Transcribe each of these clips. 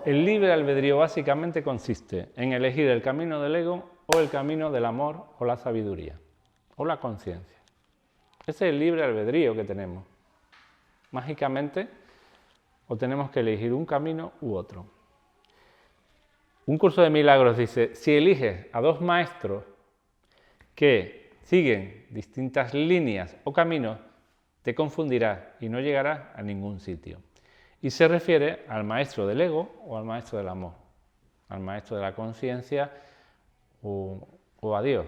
El libre albedrío básicamente consiste en elegir el camino del ego o el camino del amor o la sabiduría o la conciencia. Ese es el libre albedrío que tenemos. Mágicamente, o tenemos que elegir un camino u otro. Un curso de milagros dice, si eliges a dos maestros que siguen distintas líneas o caminos, te confundirás y no llegarás a ningún sitio. Y se refiere al maestro del ego o al maestro del amor, al maestro de la conciencia o a Dios.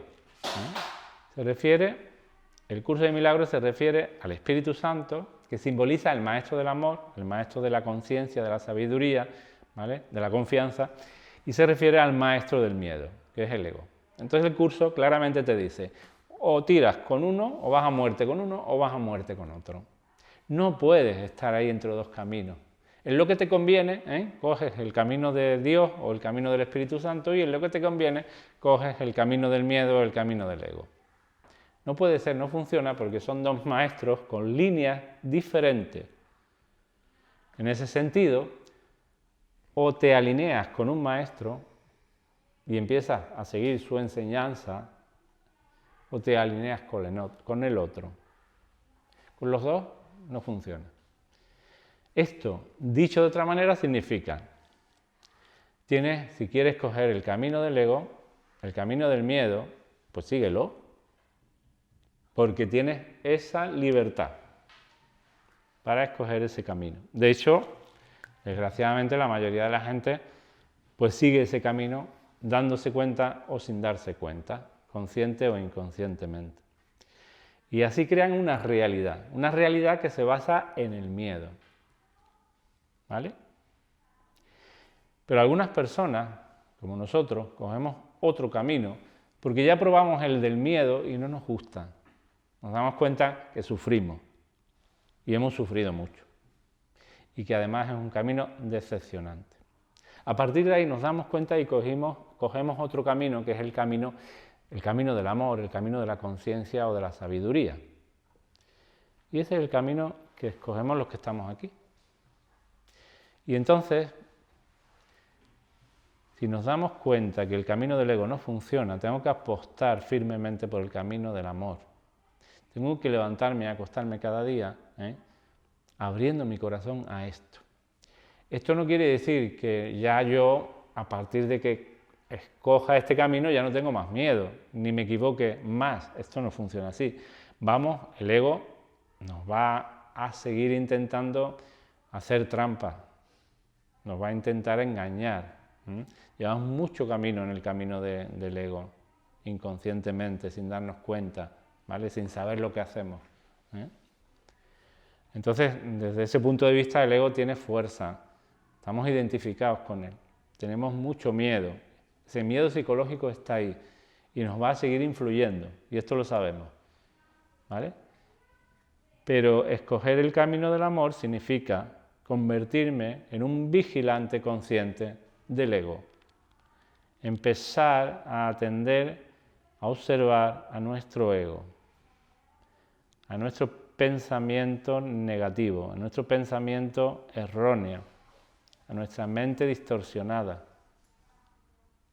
El curso de milagros se refiere al Espíritu Santo, que simboliza el maestro del amor, el maestro de la conciencia, de la sabiduría, ¿vale?, de la confianza, y se refiere al maestro del miedo, que es el ego. Entonces el curso claramente te dice, o tiras con uno, o vas a muerte con uno, o vas a muerte con otro. No puedes estar ahí entre dos caminos. En lo que te conviene, coges el camino de Dios o el camino del Espíritu Santo, y en lo que te conviene, coges el camino del miedo o el camino del ego. No puede ser, no funciona, porque son dos maestros con líneas diferentes. En ese sentido, o te alineas con un maestro y empiezas a seguir su enseñanza, o te alineas con el otro. Con los dos no funciona. Esto, dicho de otra manera, significa, si quieres coger el camino del ego, el camino del miedo, pues síguelo, porque tienes esa libertad para escoger ese camino. De hecho, desgraciadamente la mayoría de la gente pues sigue ese camino dándose cuenta o sin darse cuenta, consciente o inconscientemente. Y así crean una realidad que se basa en el miedo. ¿Vale? Pero algunas personas, como nosotros, cogemos otro camino, porque ya probamos el del miedo y no nos gusta. Nos damos cuenta que sufrimos, y hemos sufrido mucho, y que además es un camino decepcionante. A partir de ahí nos damos cuenta y cogemos otro camino, que es el camino del amor, el camino de la conciencia o de la sabiduría. Y ese es el camino que escogemos los que estamos aquí. Y entonces, si nos damos cuenta que el camino del ego no funciona, tengo que apostar firmemente por el camino del amor. Tengo que levantarme y acostarme cada día, abriendo mi corazón a esto. Esto no quiere decir que ya yo, a partir de que escoja este camino, ya no tengo más miedo, ni me equivoque más. Esto no funciona así. El ego nos va a seguir intentando hacer trampas, nos va a intentar engañar. Llevamos mucho camino en el camino del ego, inconscientemente, sin darnos cuenta, ¿vale?, sin saber lo que hacemos. Entonces, desde ese punto de vista, el ego tiene fuerza, estamos identificados con él, tenemos mucho miedo, ese miedo psicológico está ahí y nos va a seguir influyendo, y esto lo sabemos, ¿vale? Pero escoger el camino del amor significa convertirme en un vigilante consciente del ego, empezar a atender, a observar a nuestro ego, a nuestro pensamiento negativo, a nuestro pensamiento erróneo, a nuestra mente distorsionada.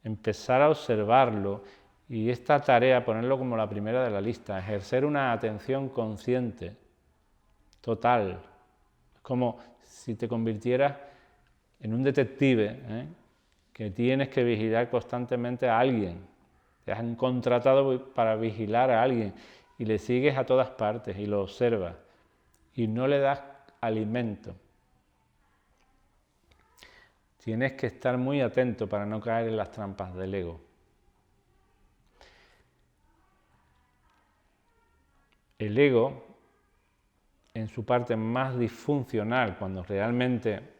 Empezar a observarlo, y esta tarea ponerlo como la primera de la lista, ejercer una atención consciente, total. Es como si te convirtieras en un detective, que tienes que vigilar constantemente a alguien. Te han contratado para vigilar a alguien y le sigues a todas partes y lo observas y no le das alimento. Tienes que estar muy atento para no caer en las trampas del ego. El ego, en su parte más disfuncional, cuando realmente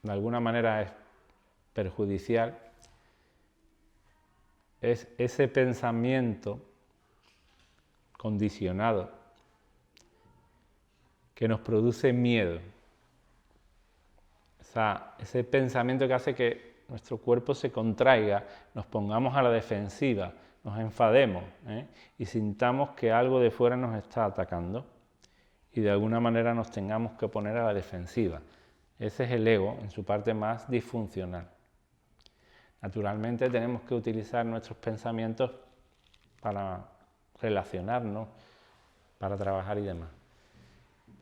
de alguna manera es perjudicial, es ese pensamiento condicionado que nos produce miedo. O sea, ese pensamiento que hace que nuestro cuerpo se contraiga, nos pongamos a la defensiva, nos enfademos, y sintamos que algo de fuera nos está atacando y de alguna manera nos tengamos que poner a la defensiva. Ese es el ego en su parte más disfuncional. Naturalmente tenemos que utilizar nuestros pensamientos para relacionarnos, para trabajar y demás.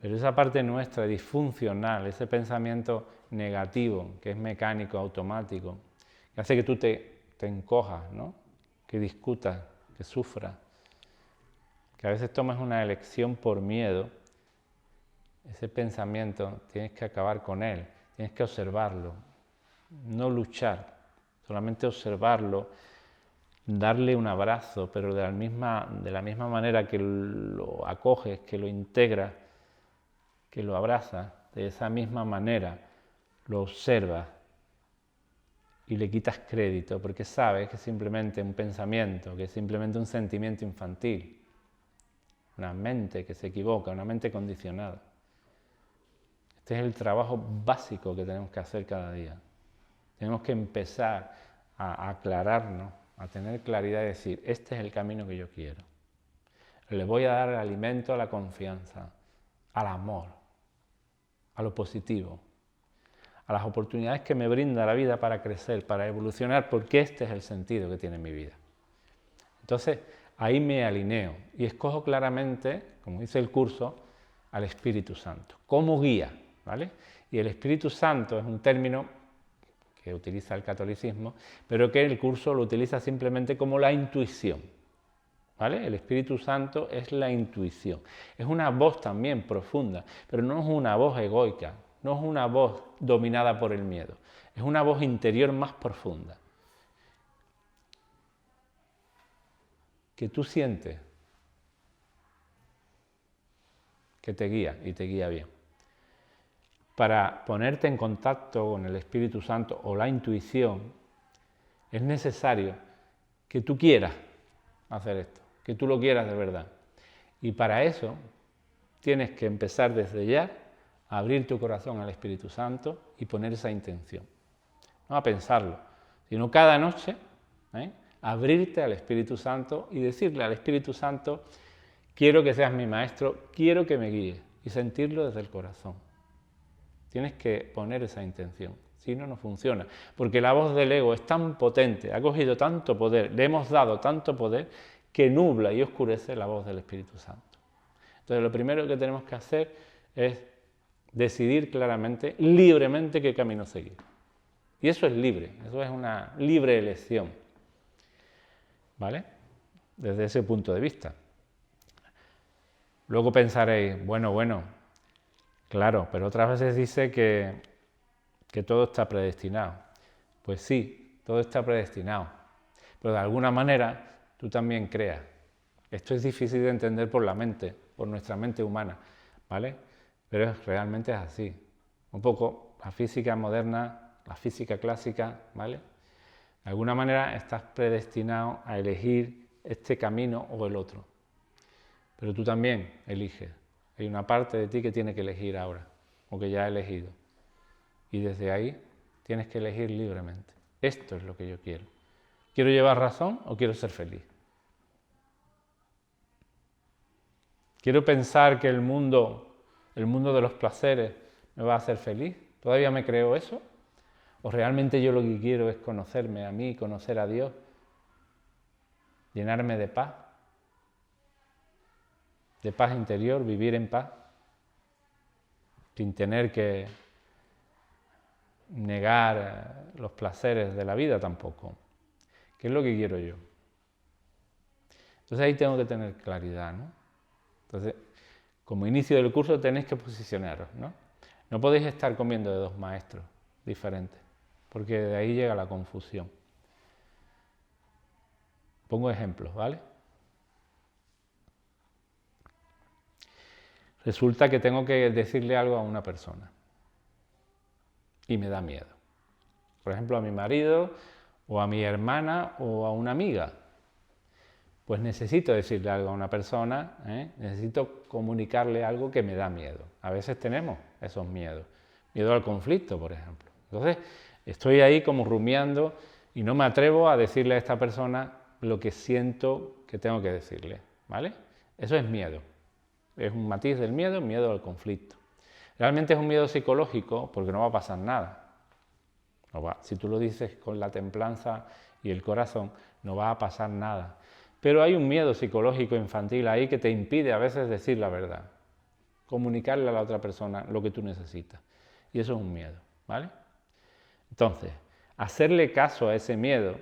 Pero esa parte nuestra disfuncional, ese pensamiento negativo, que es mecánico, automático, que hace que tú te encojas, ¿no? Que discutas, que sufras, que a veces tomes una elección por miedo, ese pensamiento tienes que acabar con él, tienes que observarlo, no luchar, solamente observarlo, darle un abrazo, pero de la misma manera que lo acoges, que lo integras, que lo abrazas, de esa misma manera lo observas y le quitas crédito, porque sabes que es simplemente un pensamiento, que es simplemente un sentimiento infantil, una mente que se equivoca, una mente condicionada. Este es el trabajo básico que tenemos que hacer cada día. Tenemos que empezar a aclararnos, a tener claridad y decir, este es el camino que yo quiero. Le voy a dar el alimento a la confianza, al amor, a lo positivo, a las oportunidades que me brinda la vida para crecer, para evolucionar, porque este es el sentido que tiene mi vida. Entonces, ahí me alineo y escojo claramente, como dice el curso, al Espíritu Santo, como guía, ¿vale? Y el Espíritu Santo es un término que utiliza el catolicismo, pero que el curso lo utiliza simplemente como la intuición, ¿vale? El Espíritu Santo es la intuición, es una voz también profunda, pero no es una voz egoica, no es una voz dominada por el miedo, es una voz interior más profunda, que tú sientes, que te guía y te guía bien. Para ponerte en contacto con el Espíritu Santo o la intuición, es necesario que tú quieras hacer esto, que tú lo quieras de verdad. Y para eso tienes que empezar desde ya a abrir tu corazón al Espíritu Santo y poner esa intención. No a pensarlo, sino cada noche abrirte al Espíritu Santo y decirle al Espíritu Santo, quiero que seas mi maestro, quiero que me guíes, y sentirlo desde el corazón. Tienes que poner esa intención, si no, no funciona. Porque la voz del ego es tan potente, ha cogido tanto poder, le hemos dado tanto poder, que nubla y oscurece la voz del Espíritu Santo. Entonces, lo primero que tenemos que hacer es decidir claramente, libremente, qué camino seguir. Y eso es libre, eso es una libre elección, ¿vale? Desde ese punto de vista. Luego pensaréis, bueno, claro, pero otras veces dice que todo está predestinado. Pues sí, todo está predestinado, pero de alguna manera tú también creas. Esto es difícil de entender por la mente, por nuestra mente humana, ¿vale? Pero realmente es así. Un poco la física moderna, la física clásica, ¿vale? De alguna manera estás predestinado a elegir este camino o el otro. Pero tú también eliges. Hay una parte de ti que tiene que elegir ahora, o que ya ha elegido. Y desde ahí tienes que elegir libremente. Esto es lo que yo quiero. ¿Quiero llevar razón o quiero ser feliz? ¿Quiero pensar que el mundo de los placeres me va a hacer feliz? ¿Todavía me creo eso? ¿O realmente yo lo que quiero es conocerme a mí, conocer a Dios, llenarme de paz interior, vivir en paz, sin tener que negar los placeres de la vida tampoco? ¿Qué es lo que quiero yo? Entonces ahí tengo que tener claridad, ¿no? Entonces, como inicio del curso tenéis que posicionaros, ¿no? No podéis estar comiendo de dos maestros diferentes, porque de ahí llega la confusión. Pongo ejemplos, ¿vale? Resulta que tengo que decirle algo a una persona y me da miedo. Por ejemplo, a mi marido o a mi hermana o a una amiga. Pues necesito decirle algo a una persona, necesito comunicarle algo que me da miedo. A veces tenemos esos miedos. Miedo al conflicto, por ejemplo. Entonces, estoy ahí como rumiando y no me atrevo a decirle a esta persona lo que siento que tengo que decirle, ¿vale? Eso es miedo. Es un matiz del miedo, miedo al conflicto. Realmente es un miedo psicológico porque no va a pasar nada. Si tú lo dices con la templanza y el corazón, no va a pasar nada. Pero hay un miedo psicológico infantil ahí que te impide a veces decir la verdad, comunicarle a la otra persona lo que tú necesitas. Y eso es un miedo, ¿vale? Entonces, hacerle caso a ese miedo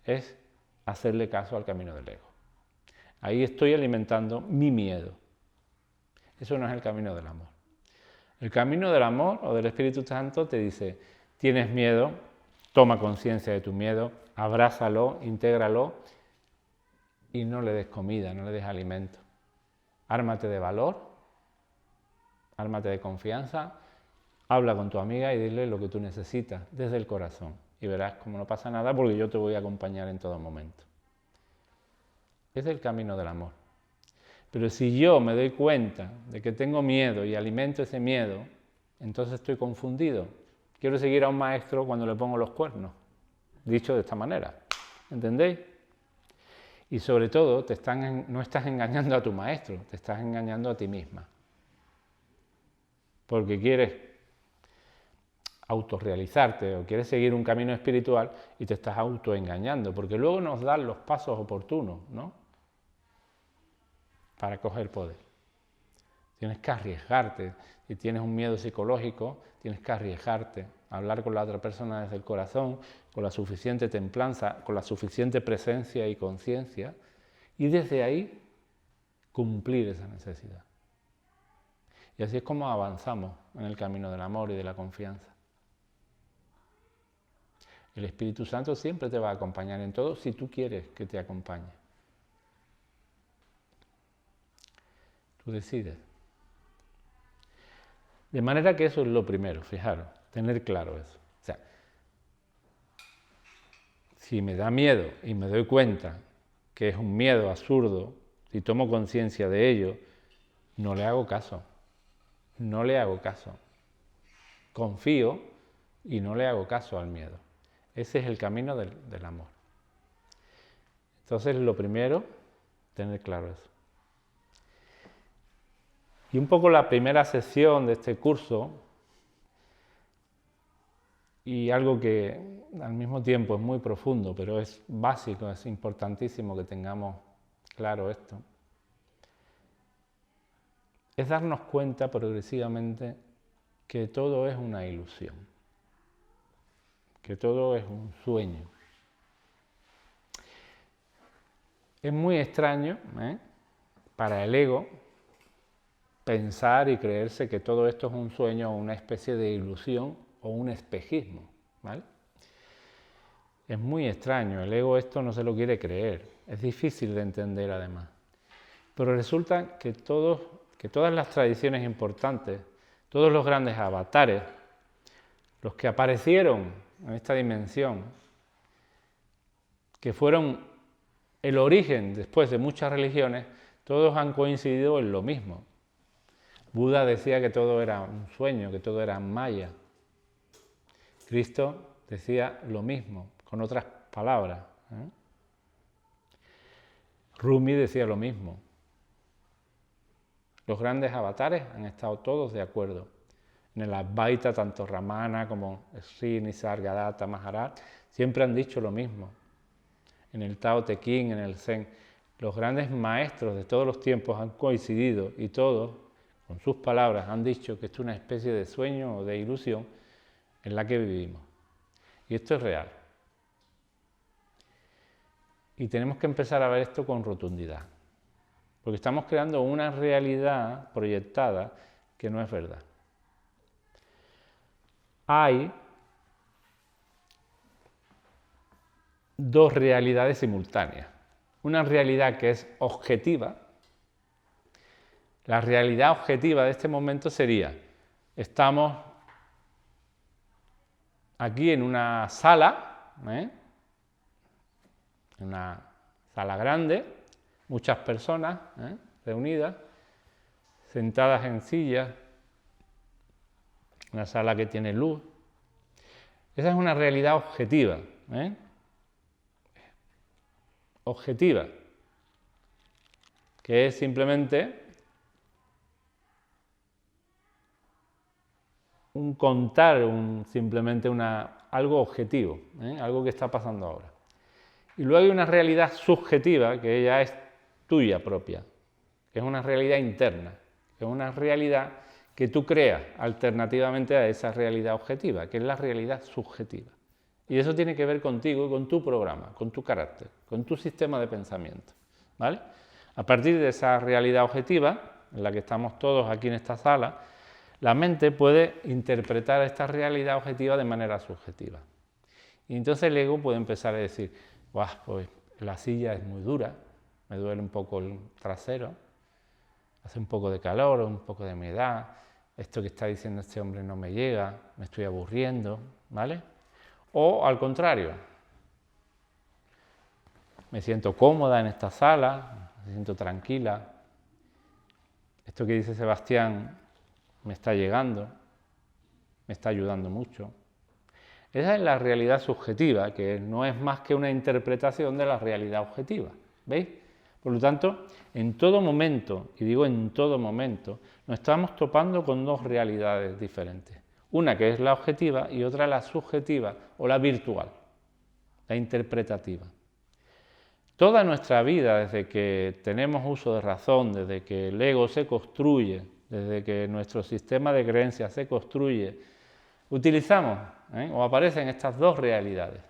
es hacerle caso al camino del ego. Ahí estoy alimentando mi miedo. Eso no es el camino del amor. El camino del amor o del Espíritu Santo te dice, tienes miedo, toma conciencia de tu miedo, abrázalo, intégralo y no le des comida, no le des alimento. Ármate de valor, ármate de confianza, habla con tu amiga y dile lo que tú necesitas desde el corazón. Y verás cómo no pasa nada porque yo te voy a acompañar en todo momento. Es el camino del amor. Pero si yo me doy cuenta de que tengo miedo y alimento ese miedo, entonces estoy confundido. Quiero seguir a un maestro cuando le pongo los cuernos. Dicho de esta manera. ¿Entendéis? Y sobre todo, no estás engañando a tu maestro, te estás engañando a ti misma. Porque quieres autorrealizarte o quieres seguir un camino espiritual y te estás autoengañando, porque luego nos dan los pasos oportunos, ¿no? Para coger poder. Tienes que arriesgarte. Si tienes un miedo psicológico, tienes que arriesgarte a hablar con la otra persona desde el corazón, con la suficiente templanza, con la suficiente presencia y conciencia, y desde ahí cumplir esa necesidad. Y así es como avanzamos en el camino del amor y de la confianza. El Espíritu Santo siempre te va a acompañar en todo si tú quieres que te acompañe. Tú decides. De manera que eso es lo primero, fijaros, tener claro eso. O sea, si me da miedo y me doy cuenta que es un miedo absurdo, si tomo conciencia de ello, no le hago caso. No le hago caso. Confío y no le hago caso al miedo. Ese es el camino del amor. Entonces, lo primero, tener claro eso. Y un poco la primera sesión de este curso, y algo que al mismo tiempo es muy profundo, pero es básico, es importantísimo que tengamos claro esto, es darnos cuenta progresivamente que todo es una ilusión, que todo es un sueño. Es muy extraño, para el ego, pensar y creerse que todo esto es un sueño o una especie de ilusión o un espejismo, ¿vale? Es muy extraño, el ego esto no se lo quiere creer, es difícil de entender además. Pero resulta que todas las tradiciones importantes, todos los grandes avatares, los que aparecieron en esta dimensión, que fueron el origen después de muchas religiones, todos han coincidido en lo mismo. Buda decía que todo era un sueño, que todo era maya. Cristo decía lo mismo, con otras palabras. Rumi decía lo mismo. Los grandes avatares han estado todos de acuerdo. En el Advaita, tanto Ramana como Sri, Nisargadatta, Maharaj, siempre han dicho lo mismo. En el Tao Te Ching, en el Zen, los grandes maestros de todos los tiempos han coincidido y todos, con sus palabras, han dicho que esto es una especie de sueño o de ilusión en la que vivimos. Y esto es real. Y tenemos que empezar a ver esto con rotundidad. Porque estamos creando una realidad proyectada que no es verdad. Hay dos realidades simultáneas. Una realidad que es objetiva. La realidad objetiva de este momento sería, estamos aquí en una sala, en una sala grande, muchas personas reunidas, sentadas en sillas, una sala que tiene luz. Esa es una realidad objetiva. Objetiva, que es simplemente contar simplemente algo objetivo, algo que está pasando ahora. Y luego hay una realidad subjetiva que ya es tuya propia, que es una realidad interna, que es una realidad que tú creas alternativamente a esa realidad objetiva, que es la realidad subjetiva. Y eso tiene que ver contigo y con tu programa, con tu carácter, con tu sistema de pensamiento, ¿vale? A partir de esa realidad objetiva, en la que estamos todos aquí en esta sala, la mente puede interpretar esta realidad objetiva de manera subjetiva. Y entonces el ego puede empezar a decir, "Buah, pues la silla es muy dura, me duele un poco el trasero, hace un poco de calor, un poco de humedad, esto que está diciendo este hombre no me llega, me estoy aburriendo", ¿vale? O al contrario, me siento cómoda en esta sala, me siento tranquila, esto que dice Sebastián me está llegando, me está ayudando mucho. Esa es la realidad subjetiva, que no es más que una interpretación de la realidad objetiva, ¿veis? Por lo tanto, en todo momento, y digo en todo momento, nos estamos topando con dos realidades diferentes. Una que es la objetiva y otra la subjetiva o la virtual, la interpretativa. Toda nuestra vida, desde que tenemos uso de razón, desde que el ego se construye, desde que nuestro sistema de creencias se construye, utilizamos o aparecen estas dos realidades.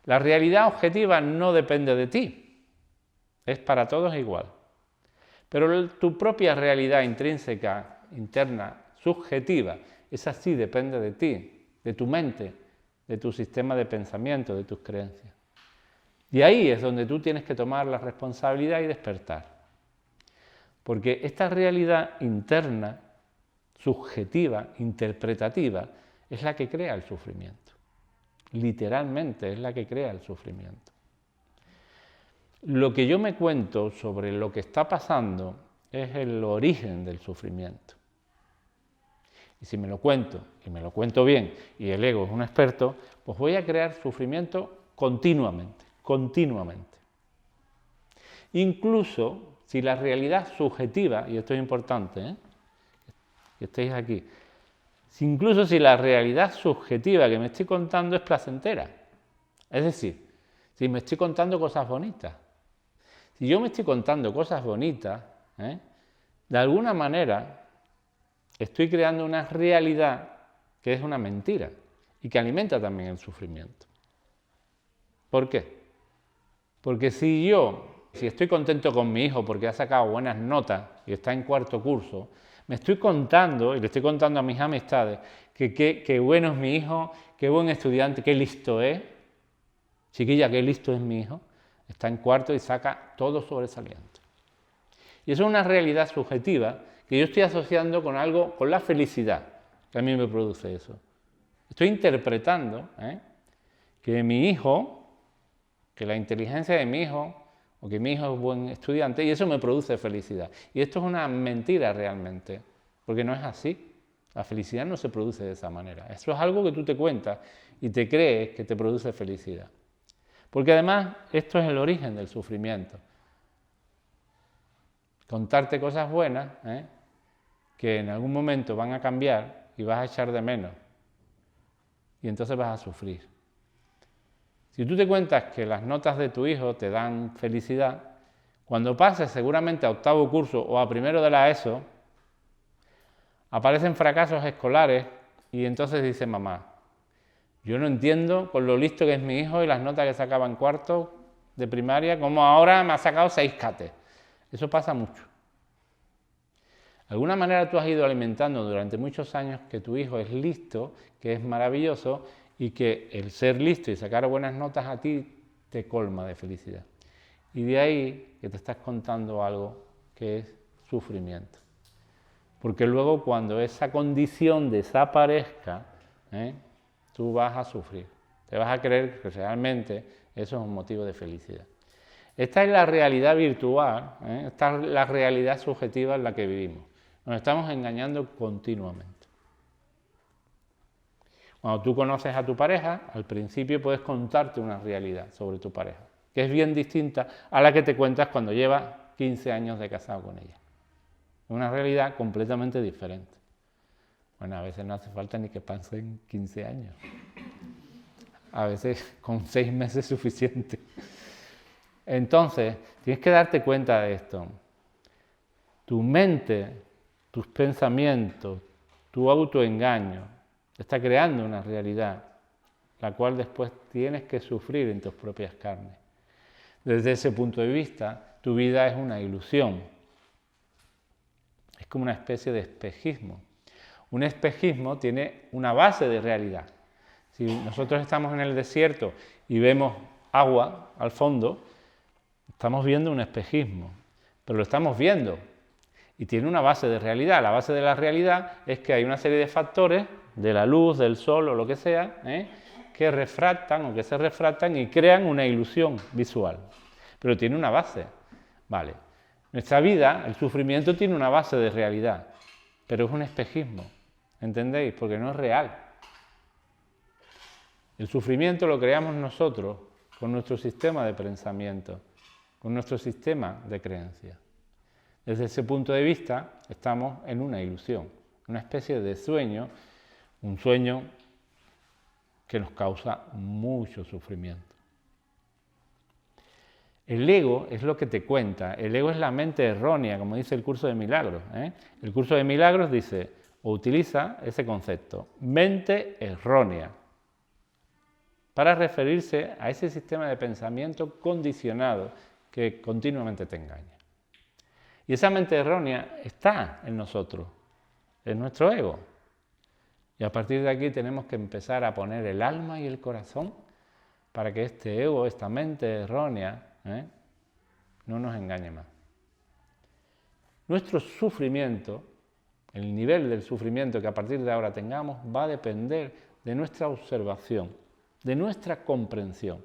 La realidad objetiva no depende de ti, es para todos igual. Pero tu propia realidad intrínseca, interna, subjetiva, esa sí depende de ti, de tu mente, de tu sistema de pensamiento, de tus creencias. Y ahí es donde tú tienes que tomar la responsabilidad y despertar. Porque esta realidad interna, subjetiva, interpretativa, es la que crea el sufrimiento. Literalmente es la que crea el sufrimiento. Lo que yo me cuento sobre lo que está pasando es el origen del sufrimiento. Y si me lo cuento, y me lo cuento bien, y el ego es un experto, pues voy a crear sufrimiento continuamente. Incluso si la realidad subjetiva, y esto es importante, que estéis aquí, incluso si la realidad subjetiva que me estoy contando es placentera, es decir, si me estoy contando cosas bonitas, si yo me estoy contando cosas bonitas, de alguna manera estoy creando una realidad que es una mentira y que alimenta también el sufrimiento. ¿Por qué? Porque si estoy contento con mi hijo porque ha sacado buenas notas y está en cuarto curso, me estoy contando, y le estoy contando a mis amistades, que qué bueno es mi hijo, qué buen estudiante, qué listo es. Chiquilla, qué listo es mi hijo. Está en cuarto y saca todo sobresaliente. Y eso es una realidad subjetiva que yo estoy asociando con algo, con la felicidad, que a mí me produce eso. Estoy interpretando que mi hijo, que la inteligencia de mi hijo, o que mi hijo es buen estudiante, y eso me produce felicidad. Y esto es una mentira realmente, porque no es así. La felicidad no se produce de esa manera. Eso es algo que tú te cuentas y te crees que te produce felicidad. Porque además esto es el origen del sufrimiento. Contarte cosas buenas que en algún momento van a cambiar y vas a echar de menos. Y entonces vas a sufrir. Si tú te cuentas que las notas de tu hijo te dan felicidad, cuando pases seguramente a octavo curso o a primero de la ESO, aparecen fracasos escolares y entonces dice mamá, yo no entiendo con lo listo que es mi hijo y las notas que sacaba en cuarto de primaria, como ahora me ha sacado 6 cates. Eso pasa mucho. De alguna manera tú has ido alimentando durante muchos años que tu hijo es listo, que es maravilloso y que el ser listo y sacar buenas notas a ti te colma de felicidad. Y de ahí que te estás contando algo que es sufrimiento. Porque luego cuando esa condición desaparezca, tú vas a sufrir. Te vas a creer que realmente eso es un motivo de felicidad. Esta es la realidad virtual, esta es la realidad subjetiva en la que vivimos. Nos estamos engañando continuamente. Cuando tú conoces a tu pareja, al principio puedes contarte una realidad sobre tu pareja, que es bien distinta a la que te cuentas cuando llevas 15 años de casado con ella. Una realidad completamente diferente. Bueno, a veces no hace falta ni que pasen 15 años. A veces con 6 meses es suficiente. Entonces, tienes que darte cuenta de esto. Tu mente, tus pensamientos, tu autoengaño, está creando una realidad, la cual después tienes que sufrir en tus propias carnes. Desde ese punto de vista, tu vida es una ilusión. Es como una especie de espejismo. Un espejismo tiene una base de realidad. Si nosotros estamos en el desierto y vemos agua al fondo, estamos viendo un espejismo, pero lo estamos viendo y tiene una base de realidad. La base de la realidad es que hay una serie de factores, de la luz, del sol o lo que sea, que refractan o que se refractan y crean una ilusión visual. Pero tiene una base, ¿vale? Nuestra vida, el sufrimiento tiene una base de realidad, pero es un espejismo, ¿entendéis? Porque no es real. El sufrimiento lo creamos nosotros con nuestro sistema de pensamiento, con nuestro sistema de creencias. Desde ese punto de vista estamos en una ilusión, una especie de sueño, un sueño que nos causa mucho sufrimiento. El ego es lo que te cuenta, el ego es la mente errónea, como dice el curso de milagros. El curso de milagros dice, o utiliza ese concepto, mente errónea, para referirse a ese sistema de pensamiento condicionado que continuamente te engaña. Y esa mente errónea está en nosotros, en nuestro ego. Y a partir de aquí tenemos que empezar a poner el alma y el corazón para que este ego, esta mente errónea, no nos engañe más. Nuestro sufrimiento, el nivel del sufrimiento que a partir de ahora tengamos, va a depender de nuestra observación, de nuestra comprensión.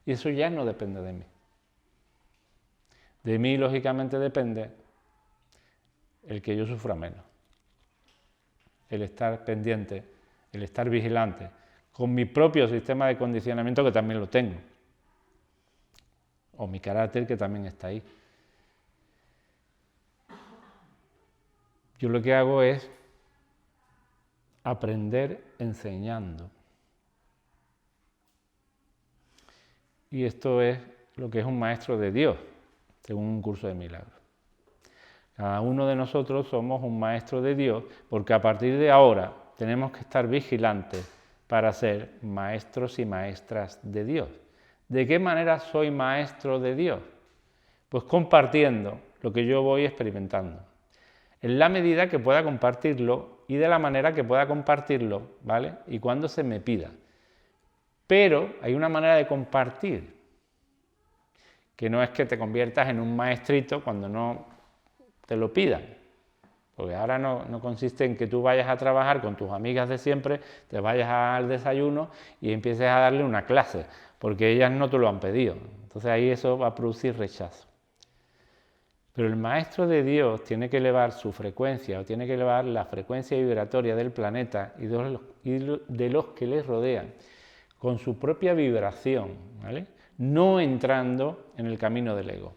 Y eso ya no depende de mí. De mí, lógicamente, depende el que yo sufra menos, el estar pendiente, el estar vigilante, con mi propio sistema de condicionamiento que también lo tengo, o mi carácter que también está ahí. Yo lo que hago es aprender enseñando. Y esto es lo que es un maestro de Dios, según un curso de milagros. Cada uno de nosotros somos un maestro de Dios, porque a partir de ahora tenemos que estar vigilantes para ser maestros y maestras de Dios. ¿De qué manera soy maestro de Dios? Pues compartiendo lo que yo voy experimentando, en la medida que pueda compartirlo y de la manera que pueda compartirlo, ¿vale? Y cuando se me pida. Pero hay una manera de compartir, que no es que te conviertas en un maestrito cuando no te lo pidan. Porque ahora no consiste en que tú vayas a trabajar con tus amigas de siempre, te vayas al desayuno y empieces a darle una clase, porque ellas no te lo han pedido. Entonces ahí eso va a producir rechazo. Pero el maestro de Dios tiene que elevar su frecuencia, o tiene que elevar la frecuencia vibratoria del planeta y de los que les rodean, con su propia vibración, ¿vale? No entrando en el camino del ego.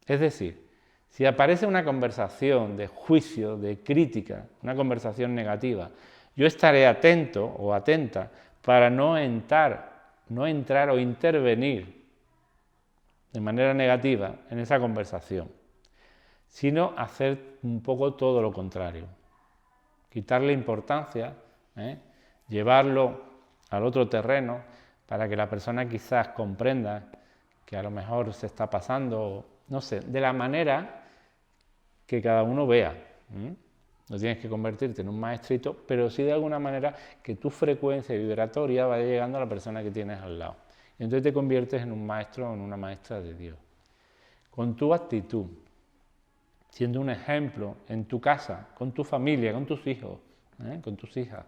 Es decir, si aparece una conversación de juicio, de crítica, una conversación negativa, yo estaré atento o atenta para no entrar o intervenir de manera negativa en esa conversación, sino hacer un poco todo lo contrario. Quitarle importancia, llevarlo al otro terreno para que la persona quizás comprenda que a lo mejor se está pasando, no sé, de la manera que cada uno vea. No tienes que convertirte en un maestrito, pero sí de alguna manera que tu frecuencia vibratoria vaya llegando a la persona que tienes al lado. Y entonces te conviertes en un maestro o en una maestra de Dios. Con tu actitud, siendo un ejemplo en tu casa, con tu familia, con tus hijos, con tus hijas.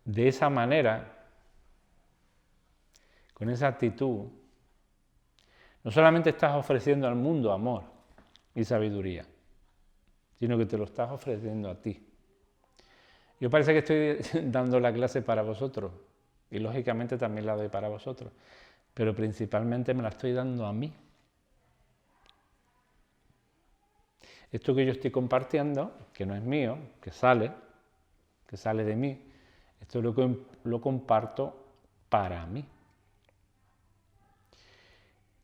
De esa manera, con esa actitud, no solamente estás ofreciendo al mundo amor y sabiduría, sino que te lo estás ofreciendo a ti. Yo parece que estoy dando la clase para vosotros, y lógicamente también la doy para vosotros, pero principalmente me la estoy dando a mí, Esto que yo estoy compartiendo, que no es mío, que sale de mí, esto lo comparto para mí.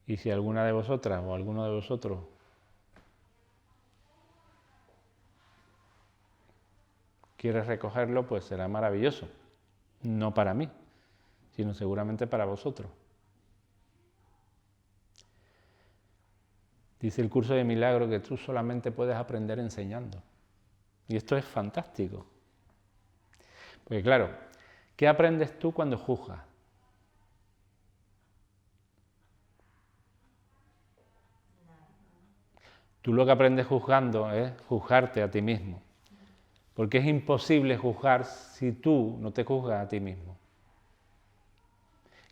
Y si alguna de vosotras o alguno de vosotros quiere recogerlo, pues será maravilloso. No para mí, sino seguramente para vosotros. Dice el curso de milagro que tú solamente puedes aprender enseñando. Y esto es fantástico. Porque claro, ¿qué aprendes tú cuando juzgas? Tú lo que aprendes juzgando es juzgarte a ti mismo. Porque es imposible juzgar si tú no te juzgas a ti mismo.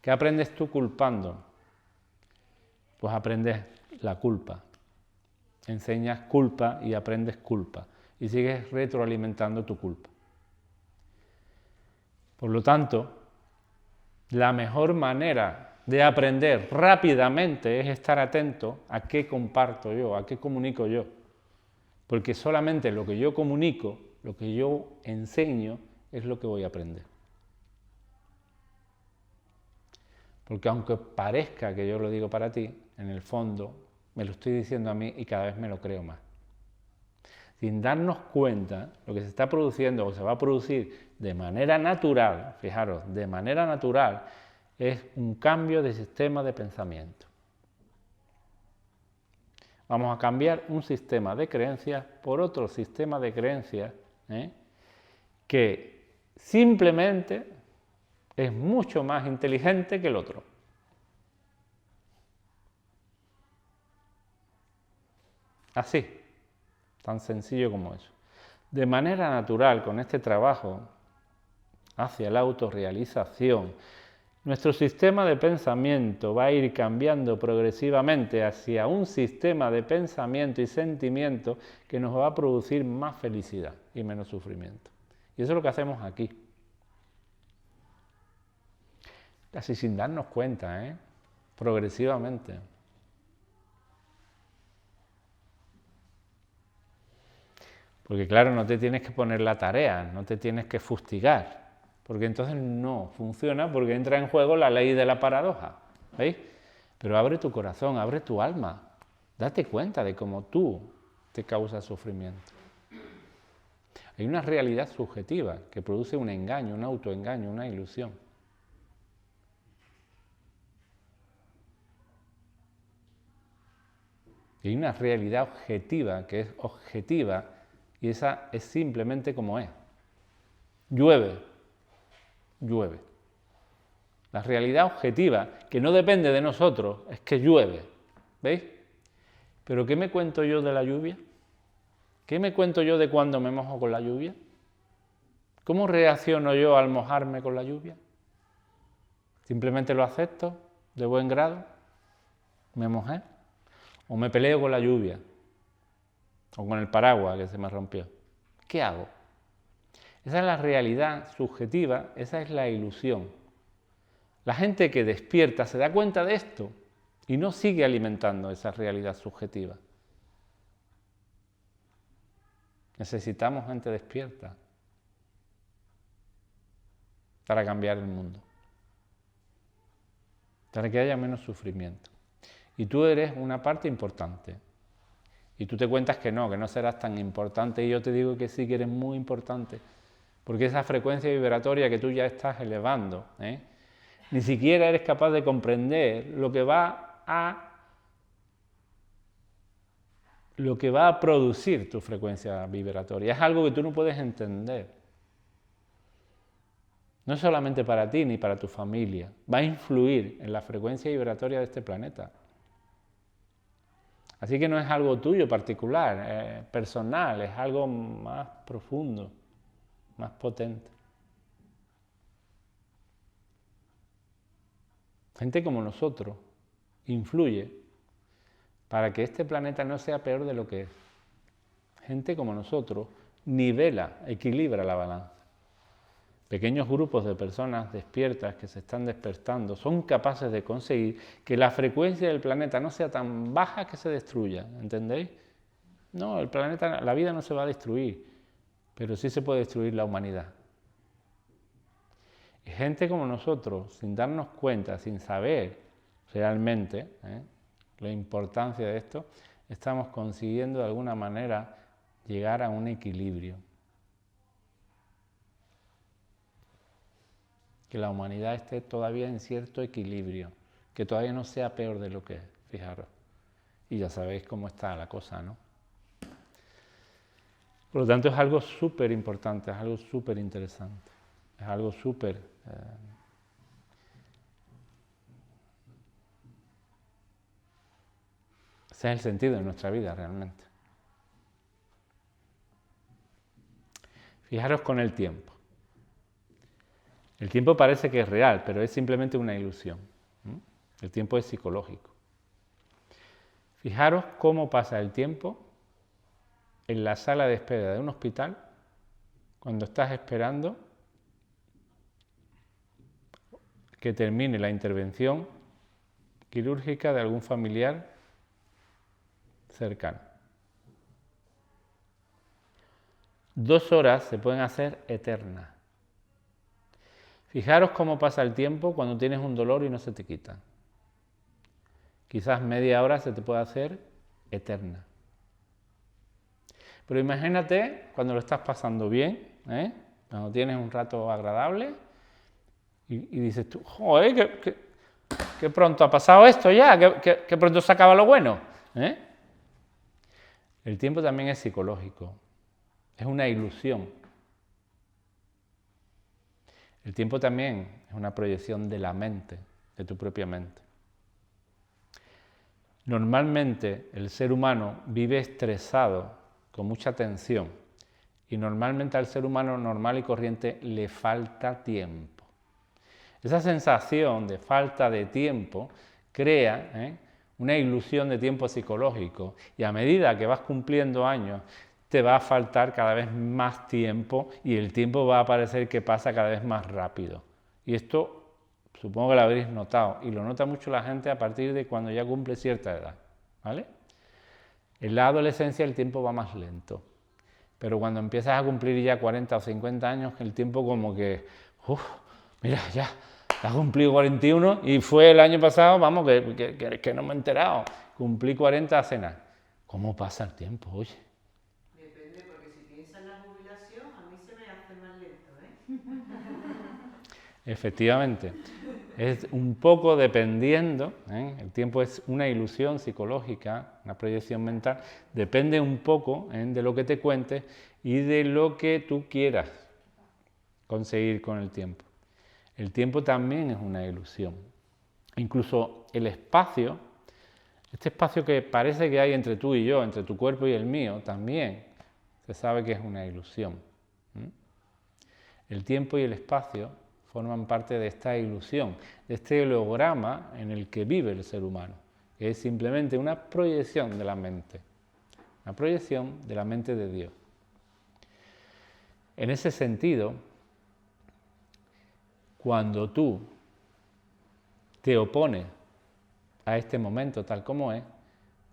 ¿Qué aprendes tú culpando? Pues aprendes la culpa. Enseñas culpa y aprendes culpa. Y sigues retroalimentando tu culpa. Por lo tanto, la mejor manera de aprender rápidamente es estar atento a qué comparto yo, a qué comunico yo. Porque solamente lo que yo comunico, lo que yo enseño, es lo que voy a aprender. Porque aunque parezca que yo lo digo para ti, en el fondo me lo estoy diciendo a mí y cada vez me lo creo más. Sin darnos cuenta, lo que se está produciendo o se va a producir de manera natural, fijaros, de manera natural, es un cambio de sistema de pensamiento. Vamos a cambiar un sistema de creencias por otro sistema de creencias que simplemente es mucho más inteligente que el otro. Así, tan sencillo como eso. De manera natural, con este trabajo hacia la autorrealización, nuestro sistema de pensamiento va a ir cambiando progresivamente hacia un sistema de pensamiento y sentimiento que nos va a producir más felicidad y menos sufrimiento. Y eso es lo que hacemos aquí. Casi sin darnos cuenta, progresivamente. Porque claro, no te tienes que poner la tarea, no te tienes que fustigar, porque entonces no funciona, porque entra en juego la ley de la paradoja, ¿veis? Pero abre tu corazón, abre tu alma, date cuenta de cómo tú te causas sufrimiento. Hay una realidad subjetiva que produce un engaño, un autoengaño, una ilusión. Y hay una realidad objetiva que es objetiva y esa es simplemente como es. Llueve, llueve. La realidad objetiva, que no depende de nosotros, es que llueve. ¿Veis? Pero ¿qué me cuento yo de la lluvia? ¿Qué me cuento yo de cuando me mojo con la lluvia? ¿Cómo reacciono yo al mojarme con la lluvia? ¿Simplemente lo acepto de buen grado? ¿Me mojé? ¿O me peleo con la lluvia? ¿O con el paraguas que se me rompió? ¿Qué hago? Esa es la realidad subjetiva, esa es la ilusión. La gente que despierta se da cuenta de esto y no sigue alimentando esa realidad subjetiva. Necesitamos gente despierta para cambiar el mundo, para que haya menos sufrimiento. Y tú eres una parte importante. Y tú te cuentas que no serás tan importante, y yo te digo que sí, que eres muy importante, porque esa frecuencia vibratoria que tú ya estás elevando, ni siquiera eres capaz de comprender lo que va a producir tu frecuencia vibratoria. Es algo que tú no puedes entender. No es solamente para ti ni para tu familia, va a influir en la frecuencia vibratoria de este planeta. Así que no es algo tuyo particular, personal, es algo más profundo, más potente. Gente como nosotros influye para que este planeta no sea peor de lo que es. Gente como nosotros nivela, equilibra la balanza. Pequeños grupos de personas despiertas que se están despertando son capaces de conseguir que la frecuencia del planeta no sea tan baja que se destruya, ¿entendéis? No, el planeta, la vida no se va a destruir, pero sí se puede destruir la humanidad. Y gente como nosotros, sin darnos cuenta, sin saber realmente la importancia de esto, estamos consiguiendo de alguna manera llegar a un equilibrio. Que la humanidad esté todavía en cierto equilibrio, que todavía no sea peor de lo que es, fijaros. Y ya sabéis cómo está la cosa, ¿no? Por lo tanto, es algo súper importante, es algo súper interesante, es algo súper... ese es el sentido de nuestra vida realmente. Fijaros con el tiempo. El tiempo parece que es real, pero es simplemente una ilusión. El tiempo es psicológico. Fijaros cómo pasa el tiempo en la sala de espera de un hospital cuando estás esperando que termine la intervención quirúrgica de algún familiar cercano. 2 horas se pueden hacer eternas. Fijaros cómo pasa el tiempo cuando tienes un dolor y no se te quita. Quizás media hora se te puede hacer eterna. Pero imagínate cuando lo estás pasando bien, cuando tienes un rato agradable y dices tú, joder, que pronto ha pasado esto ya, que pronto se acaba lo bueno. El tiempo también es psicológico, es una ilusión. El tiempo también es una proyección de la mente, de tu propia mente. Normalmente el ser humano vive estresado, con mucha tensión, y normalmente al ser humano normal y corriente le falta tiempo. Esa sensación de falta de tiempo crea una ilusión de tiempo psicológico, y a medida que vas cumpliendo años te va a faltar cada vez más tiempo y el tiempo va a parecer que pasa cada vez más rápido. Y esto supongo que lo habréis notado, y lo nota mucho la gente a partir de cuando ya cumple cierta edad, ¿vale? En la adolescencia el tiempo va más lento, pero cuando empiezas a cumplir ya 40 o 50 años, el tiempo como que, mira, ya has cumplido 41 y fue el año pasado, vamos, que no me he enterado, cumplí 40 a cenar. ¿Cómo pasa el tiempo, oye? Depende, porque si piensas en la jubilación, a mí se me hace más lento, Efectivamente, es un poco dependiendo, el tiempo es una ilusión psicológica, una proyección mental, depende un poco de lo que te cuentes y de lo que tú quieras conseguir con el tiempo. El tiempo también es una ilusión. Incluso el espacio, este espacio que parece que hay entre tú y yo, entre tu cuerpo y el mío, también se sabe que es una ilusión. El tiempo y el espacio forman parte de esta ilusión, de este holograma en el que vive el ser humano, que es simplemente una proyección de la mente, una proyección de la mente de Dios. En ese sentido, cuando tú te opones a este momento tal como es,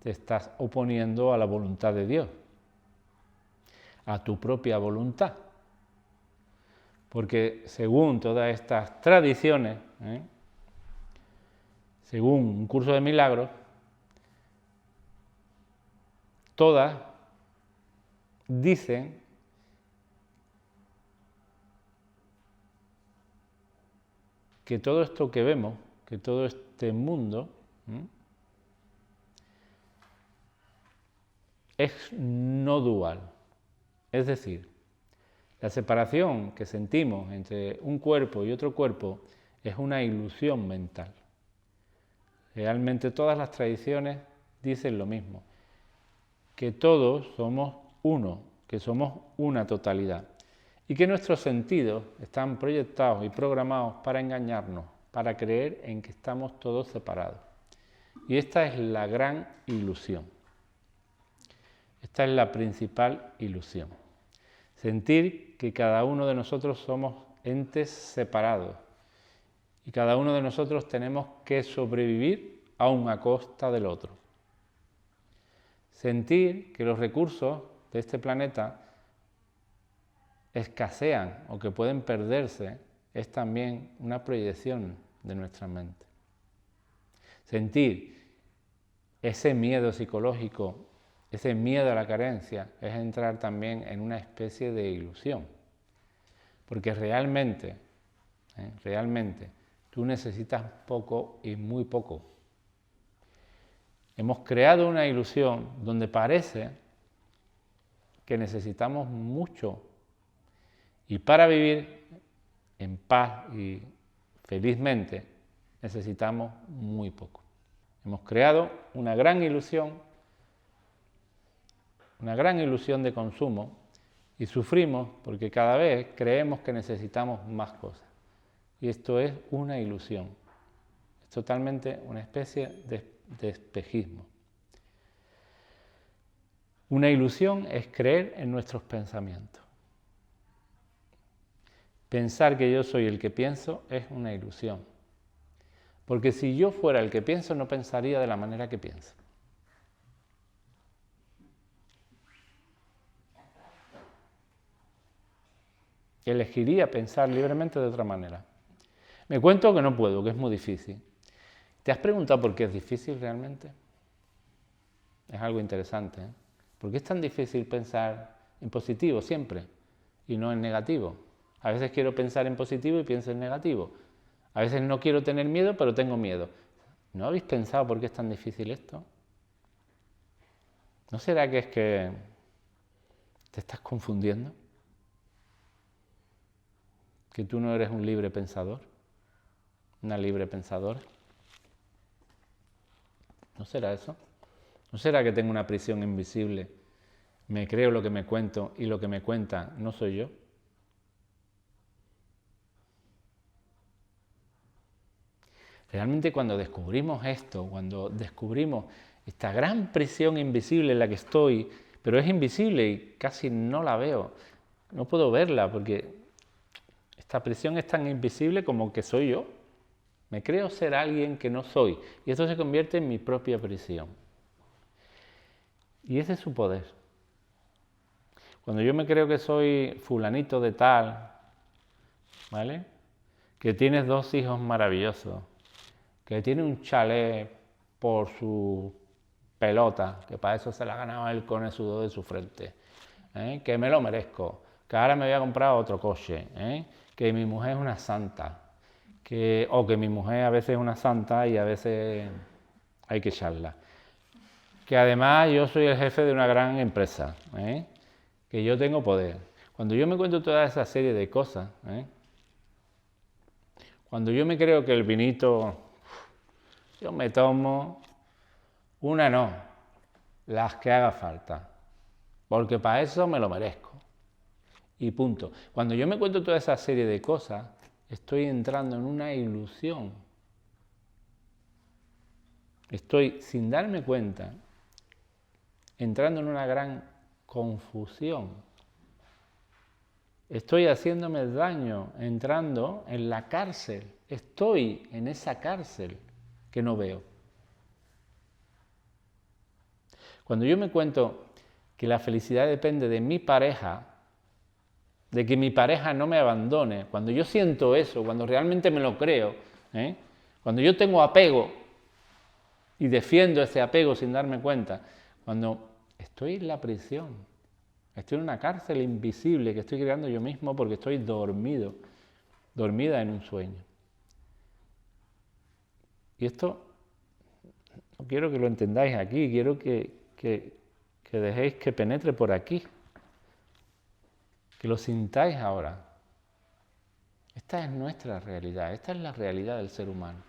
te estás oponiendo a la voluntad de Dios, a tu propia voluntad. Porque según todas estas tradiciones, según un curso de milagros, todas dicen que todo esto que vemos, que todo este mundo, es no dual. Es decir, la separación que sentimos entre un cuerpo y otro cuerpo es una ilusión mental. Realmente todas las tradiciones dicen lo mismo, que todos somos uno, que somos una totalidad y que nuestros sentidos están proyectados y programados para engañarnos, para creer en que estamos todos separados. Y esta es la gran ilusión. Esta es la principal ilusión. Sentir que cada uno de nosotros somos entes separados y cada uno de nosotros tenemos que sobrevivir aún a costa del otro. sentir que los recursos de este planeta escasean o que pueden perderse es también una proyección de nuestra mente. Sentir ese miedo psicológico, ese miedo a la carencia, es entrar también en una especie de ilusión. Porque realmente tú necesitas poco y muy poco. Hemos creado una ilusión donde parece que necesitamos mucho. Y para vivir en paz y felizmente necesitamos muy poco. Hemos creado una gran ilusión de consumo y sufrimos porque cada vez creemos que necesitamos más cosas. Y esto es una ilusión. Es totalmente una especie de espejismo. Una ilusión es creer en nuestros pensamientos. Pensar que yo soy el que pienso es una ilusión. Porque si yo fuera el que pienso, no pensaría de la manera que pienso. Elegiría pensar libremente de otra manera. Me cuento que no puedo, que es muy difícil. ¿Te has preguntado por qué es difícil realmente? Es algo interesante, ¿eh? ¿Por qué es tan difícil pensar en positivo siempre y no en negativo? A veces quiero pensar en positivo y pienso en negativo. A veces no quiero tener miedo, pero tengo miedo. ¿No habéis pensado por qué es tan difícil esto? ¿No será que es que te estás confundiendo? ¿Que tú no eres un libre pensador? ¿Una libre pensadora? ¿No será eso? ¿No será que tengo una prisión invisible? Me creo lo que me cuento y lo que me cuenta no soy yo. Realmente cuando descubrimos esto, cuando descubrimos esta gran prisión invisible en la que estoy, pero es invisible y casi no la veo, no puedo verla porque esta prisión es tan invisible como que soy yo. Me creo ser alguien que no soy y esto se convierte en mi propia prisión. Y ese es su poder. Cuando yo me creo que soy fulanito de tal, ¿vale? Que tienes 2 hijos maravillosos, que tiene un chalet por su pelota, que para eso se la ganaba él con el sudor de su frente, que me lo merezco, que ahora me voy a comprar otro coche, que mi mujer es una santa, o que mi mujer a veces es una santa y a veces hay que echarla, que además yo soy el jefe de una gran empresa, que yo tengo poder. Cuando yo me cuento toda esa serie de cosas, cuando yo me creo que el vinito, yo me tomo una no, las que haga falta, porque para eso me lo merezco. Y punto. Cuando yo me cuento toda esa serie de cosas, estoy entrando en una ilusión. Estoy, sin darme cuenta, entrando en una gran confusión. Estoy haciéndome daño, entrando en la cárcel. Estoy en esa cárcel que no veo. Cuando yo me cuento que la felicidad depende de mi pareja, de que mi pareja no me abandone, cuando yo siento eso, cuando realmente me lo creo, cuando yo tengo apego y defiendo ese apego sin darme cuenta, cuando estoy en la prisión, estoy en una cárcel invisible que estoy creando yo mismo porque estoy dormido, dormida en un sueño. Y esto no quiero que lo entendáis aquí, quiero que dejéis que penetre por aquí, que lo sintáis ahora. Esta es nuestra realidad, esta es la realidad del ser humano.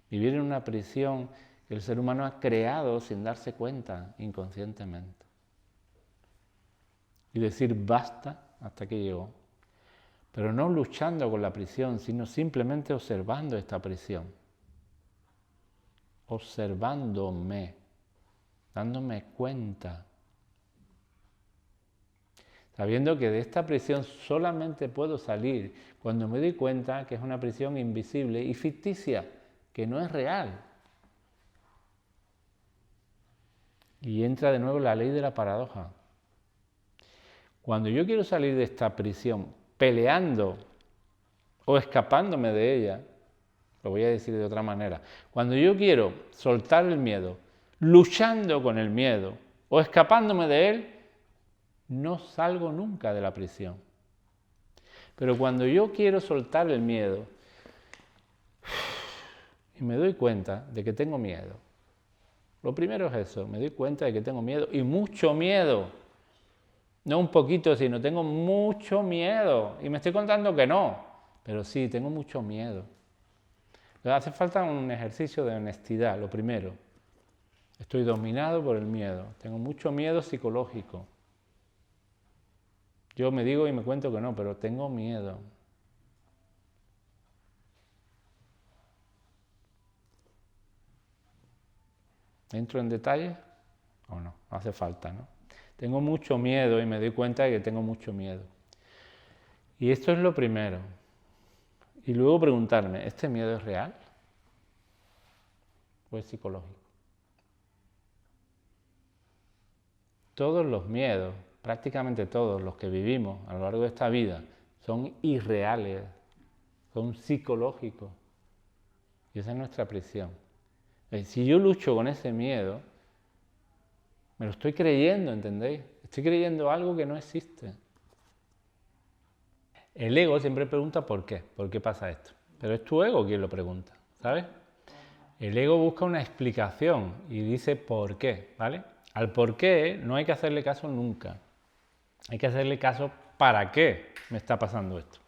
Vivir en una prisión que el ser humano ha creado sin darse cuenta, inconscientemente. Y decir basta hasta que llegó. Pero no luchando con la prisión, sino simplemente observando esta prisión. Observándome, dándome cuenta. Sabiendo que de esta prisión solamente puedo salir cuando me doy cuenta que es una prisión invisible y ficticia, que no es real. Y entra de nuevo la ley de la paradoja. Cuando yo quiero salir de esta prisión peleando o escapándome de ella, lo voy a decir de otra manera, cuando yo quiero soltar el miedo, luchando con el miedo o escapándome de él, no salgo nunca de la prisión. Pero cuando yo quiero soltar el miedo y me doy cuenta de que tengo miedo, lo primero es eso, me doy cuenta de que tengo miedo y mucho miedo. No un poquito, sino tengo mucho miedo. Y me estoy contando que no, pero sí, tengo mucho miedo. Entonces, hace falta un ejercicio de honestidad, lo primero. Estoy dominado por el miedo, tengo mucho miedo psicológico. Yo me digo y me cuento que no, pero tengo miedo. ¿Entro en detalle o no? No hace falta, ¿no? Tengo mucho miedo y me doy cuenta de que tengo mucho miedo. Y esto es lo primero. Y luego preguntarme, ¿este miedo es real o es psicológico? Todos los miedos, prácticamente todos los que vivimos a lo largo de esta vida, son irreales, son psicológicos. Y esa es nuestra prisión. Si yo lucho con ese miedo, me lo estoy creyendo, ¿entendéis? Estoy creyendo algo que no existe. El ego siempre pregunta ¿por qué pasa esto? Pero es tu ego quien lo pregunta, ¿sabes? El ego busca una explicación y dice ¿por qué? ¿Vale? Al por qué no hay que hacerle caso nunca. Hay que hacerle caso ¿para qué me está pasando esto?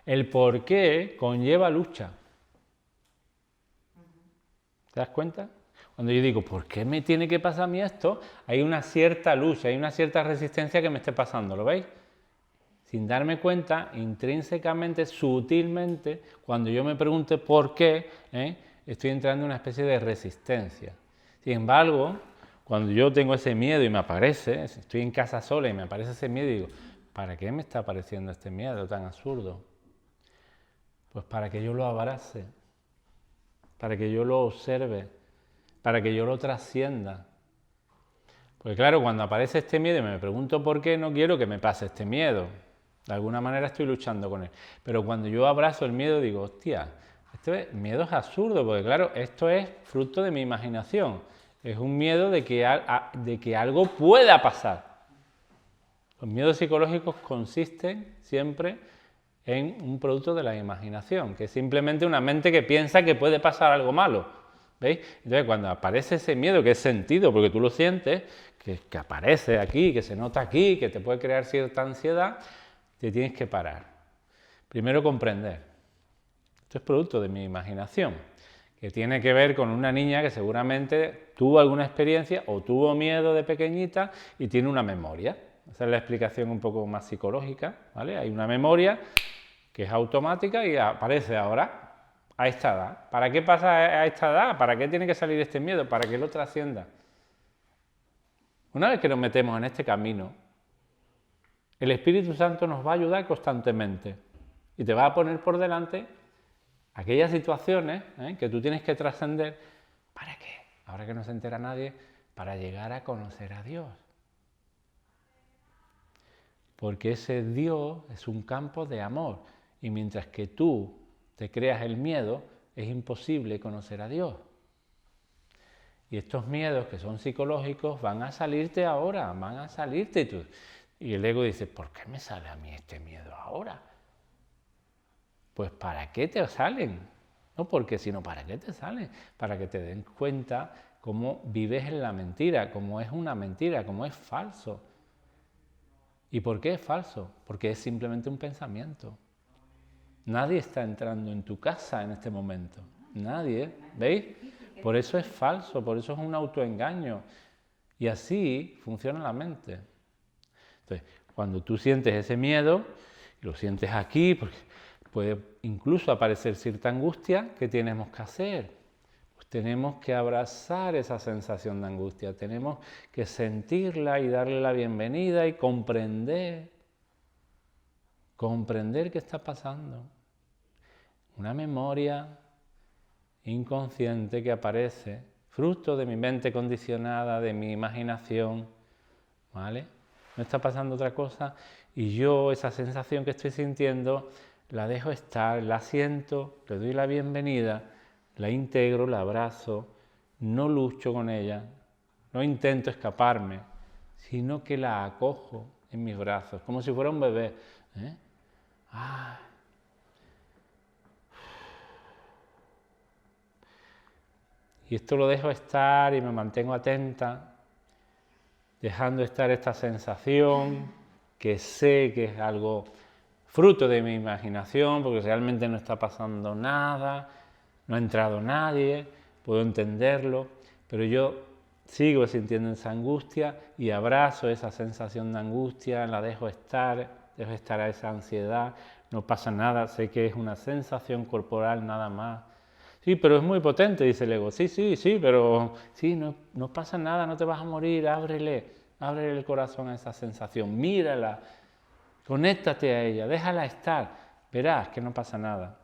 El por qué conlleva lucha. ¿Te das cuenta? Cuando yo digo, ¿por qué me tiene que pasar a mí esto? Hay una cierta lucha, hay una cierta resistencia que me esté pasando, ¿lo veis? Sin darme cuenta, intrínsecamente, sutilmente, cuando yo me pregunte por qué, estoy entrando en una especie de resistencia. Sin embargo, cuando yo tengo ese miedo y me aparece, estoy en casa sola y me aparece ese miedo y digo, ¿para qué me está apareciendo este miedo tan absurdo? Pues para que yo lo abrace, para que yo lo observe, para que yo lo trascienda. Porque claro, cuando aparece este miedo y me pregunto por qué, no quiero que me pase este miedo. De alguna manera estoy luchando con él. Pero cuando yo abrazo el miedo digo, hostia, este miedo es absurdo, porque claro, esto es fruto de mi imaginación. Es un miedo de que algo pueda pasar. Los miedos psicológicos consisten siempre en un producto de la imaginación, que es simplemente una mente que piensa que puede pasar algo malo. ¿Veis? Entonces, cuando aparece ese miedo, que es sentido, porque tú lo sientes, que aparece aquí, que se nota aquí, que te puede crear cierta ansiedad, te tienes que parar. Primero, comprender. Esto es producto de mi imaginación, que tiene que ver con una niña que seguramente tuvo alguna experiencia o tuvo miedo de pequeñita y tiene una memoria. Esa es la explicación un poco más psicológica, ¿vale? Hay una memoria que es automática y aparece ahora, a esta edad. ¿Para qué pasa a esta edad? ¿Para qué tiene que salir este miedo? Para que lo trascienda. Una vez que nos metemos en este camino, el Espíritu Santo nos va a ayudar constantemente y te va a poner por delante aquellas situaciones que tú tienes que trascender. ¿Para qué? Ahora que no se entera nadie, para llegar a conocer a Dios. Porque ese Dios es un campo de amor y mientras que tú te creas el miedo, es imposible conocer a Dios. Y estos miedos que son psicológicos van a salirte ahora, van a salirte. Y el ego dice, ¿por qué me sale a mí este miedo ahora? Pues ¿para qué te salen? No porque, sino ¿para qué te salen? Para que te den cuenta cómo vives en la mentira, cómo es una mentira, cómo es falso. ¿Y por qué es falso? Porque es simplemente un pensamiento. Nadie está entrando en tu casa en este momento. Nadie, ¿veis? Por eso es falso, por eso es un autoengaño. Y así funciona la mente. Entonces, cuando tú sientes ese miedo, y lo sientes aquí, porque puede incluso aparecer cierta angustia, ¿qué tenemos que hacer? Pues tenemos que abrazar esa sensación de angustia, tenemos que sentirla y darle la bienvenida y comprender qué está pasando. Una memoria inconsciente que aparece fruto de mi mente condicionada, de mi imaginación, ¿vale? No está pasando otra cosa y yo esa sensación que estoy sintiendo la dejo estar, la siento, le doy la bienvenida, la integro, la abrazo, no lucho con ella, no intento escaparme, sino que la acojo en mis brazos, como si fuera un bebé. ¿Eh? Ah. Y esto lo dejo estar y me mantengo atenta, dejando estar esta sensación que sé que es algo fruto de mi imaginación, porque realmente no está pasando nada, no ha entrado nadie, puedo entenderlo, pero yo sigo sintiendo esa angustia y abrazo esa sensación de angustia, la dejo estar a esa ansiedad, no pasa nada, sé que es una sensación corporal nada más. Sí, pero es muy potente, dice el ego. Sí, pero sí, no pasa nada, no te vas a morir, ábrele el corazón a esa sensación, mírala, conéctate a ella, déjala estar, verás que no pasa nada.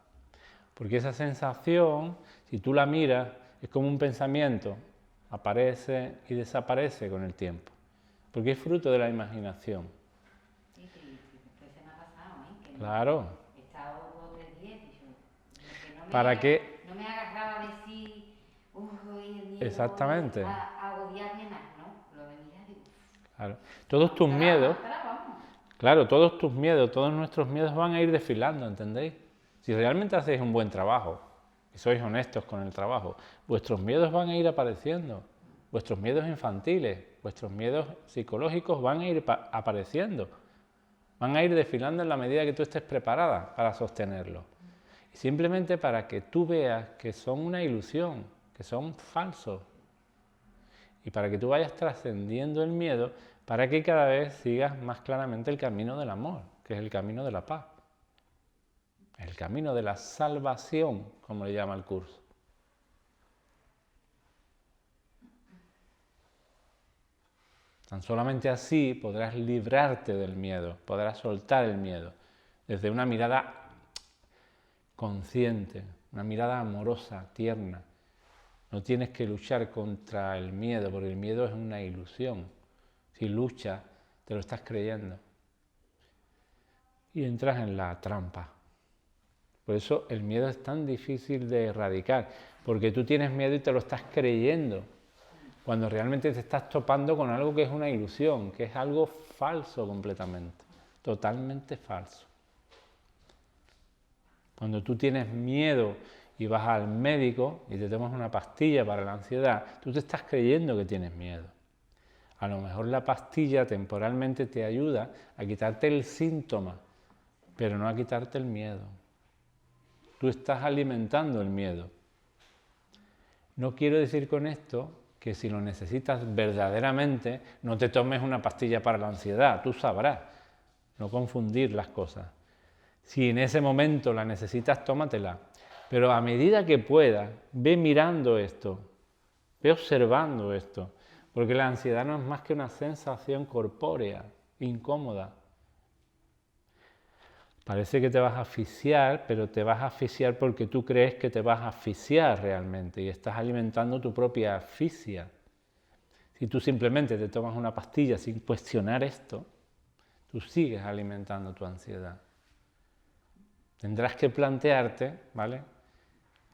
Porque esa sensación, si tú la miras, es como un pensamiento, aparece y desaparece con el tiempo, porque es fruto de la imaginación. Sí, se me ha pasado, ¿eh? Que Claro. He estado 2 o 3 días y yo no ¿Para qué? No me agarraba a decir, hoy el miedo, Exactamente. a agobiarme más, ¿no? Lo venía y digo, claro. Todos tus miedos, claro, todos tus miedos, todos nuestros miedos van a ir desfilando, ¿entendéis? Si realmente hacéis un buen trabajo y sois honestos con el trabajo, vuestros miedos van a ir apareciendo, vuestros miedos infantiles, vuestros miedos psicológicos van a ir apareciendo, van a ir desfilando en la medida que tú estés preparada para sostenerlo. Y simplemente para que tú veas que son una ilusión, que son falsos, y para que tú vayas trascendiendo el miedo, para que cada vez sigas más claramente el camino del amor, que es el camino de la paz. El camino de la salvación, como le llama el curso. Tan solamente así podrás librarte del miedo, podrás soltar el miedo, desde una mirada consciente, una mirada amorosa, tierna. No tienes que luchar contra el miedo, porque el miedo es una ilusión. Si luchas, te lo estás creyendo. Y entras en la trampa. Por eso el miedo es tan difícil de erradicar, porque tú tienes miedo y te lo estás creyendo, cuando realmente te estás topando con algo que es una ilusión, que es algo falso completamente, totalmente falso. Cuando tú tienes miedo y vas al médico y te tomas una pastilla para la ansiedad, tú te estás creyendo que tienes miedo. A lo mejor la pastilla temporalmente te ayuda a quitarte el síntoma, pero no a quitarte el miedo. Tú estás alimentando el miedo. No quiero decir con esto que si lo necesitas verdaderamente, no te tomes una pastilla para la ansiedad, tú sabrás, no confundir las cosas. Si en ese momento la necesitas, tómatela, pero a medida que puedas, ve mirando esto, ve observando esto, porque la ansiedad no es más que una sensación corpórea, incómoda. Parece que te vas a asfixiar, pero te vas a asfixiar porque tú crees que te vas a asfixiar realmente y estás alimentando tu propia asfixia. Si tú simplemente te tomas una pastilla sin cuestionar esto, tú sigues alimentando tu ansiedad. Tendrás que plantearte, ¿vale?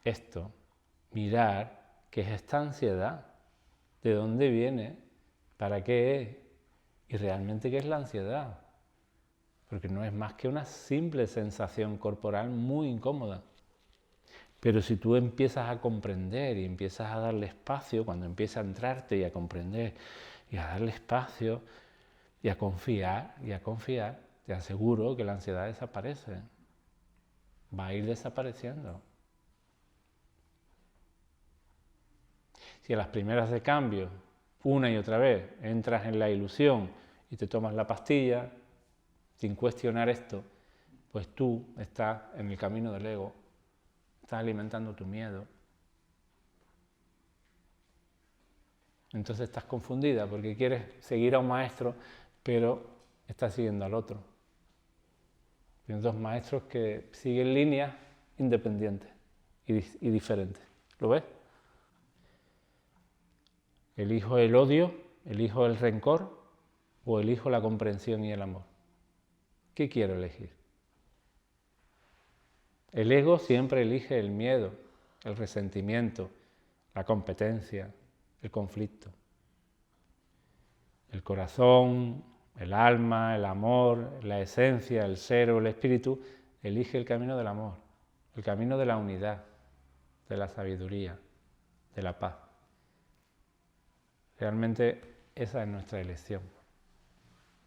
Esto, mirar qué es esta ansiedad, de dónde viene, para qué es y realmente qué es la ansiedad. Porque no es más que una simple sensación corporal muy incómoda. Pero si tú empiezas a comprender y empiezas a darle espacio, cuando empieza a entrarte y a comprender y a darle espacio y a confiar, te aseguro que la ansiedad desaparece. Va a ir desapareciendo. Si a las primeras de cambio, una y otra vez, entras en la ilusión y te tomas la pastilla, sin cuestionar esto, pues tú estás en el camino del ego, estás alimentando tu miedo. Entonces estás confundida porque quieres seguir a un maestro, pero estás siguiendo al otro. Tienes dos maestros que siguen líneas independientes y diferentes. ¿Lo ves? ¿Elijo el odio? ¿Elijo el rencor? ¿O elijo la comprensión y el amor? ¿Qué quiero elegir? El ego siempre elige el miedo, el resentimiento, la competencia, el conflicto. El corazón, el alma, el amor, la esencia, el ser o el espíritu elige el camino del amor, el camino de la unidad, de la sabiduría, de la paz. Realmente esa es nuestra elección,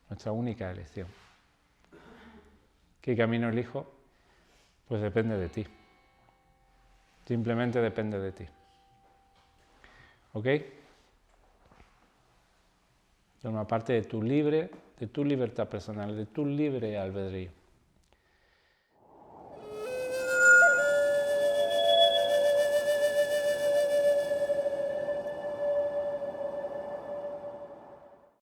nuestra única elección. ¿Qué camino elijo? Pues depende de ti. Simplemente depende de ti. ¿Ok? Forma parte de tu libertad personal, de tu libre albedrío.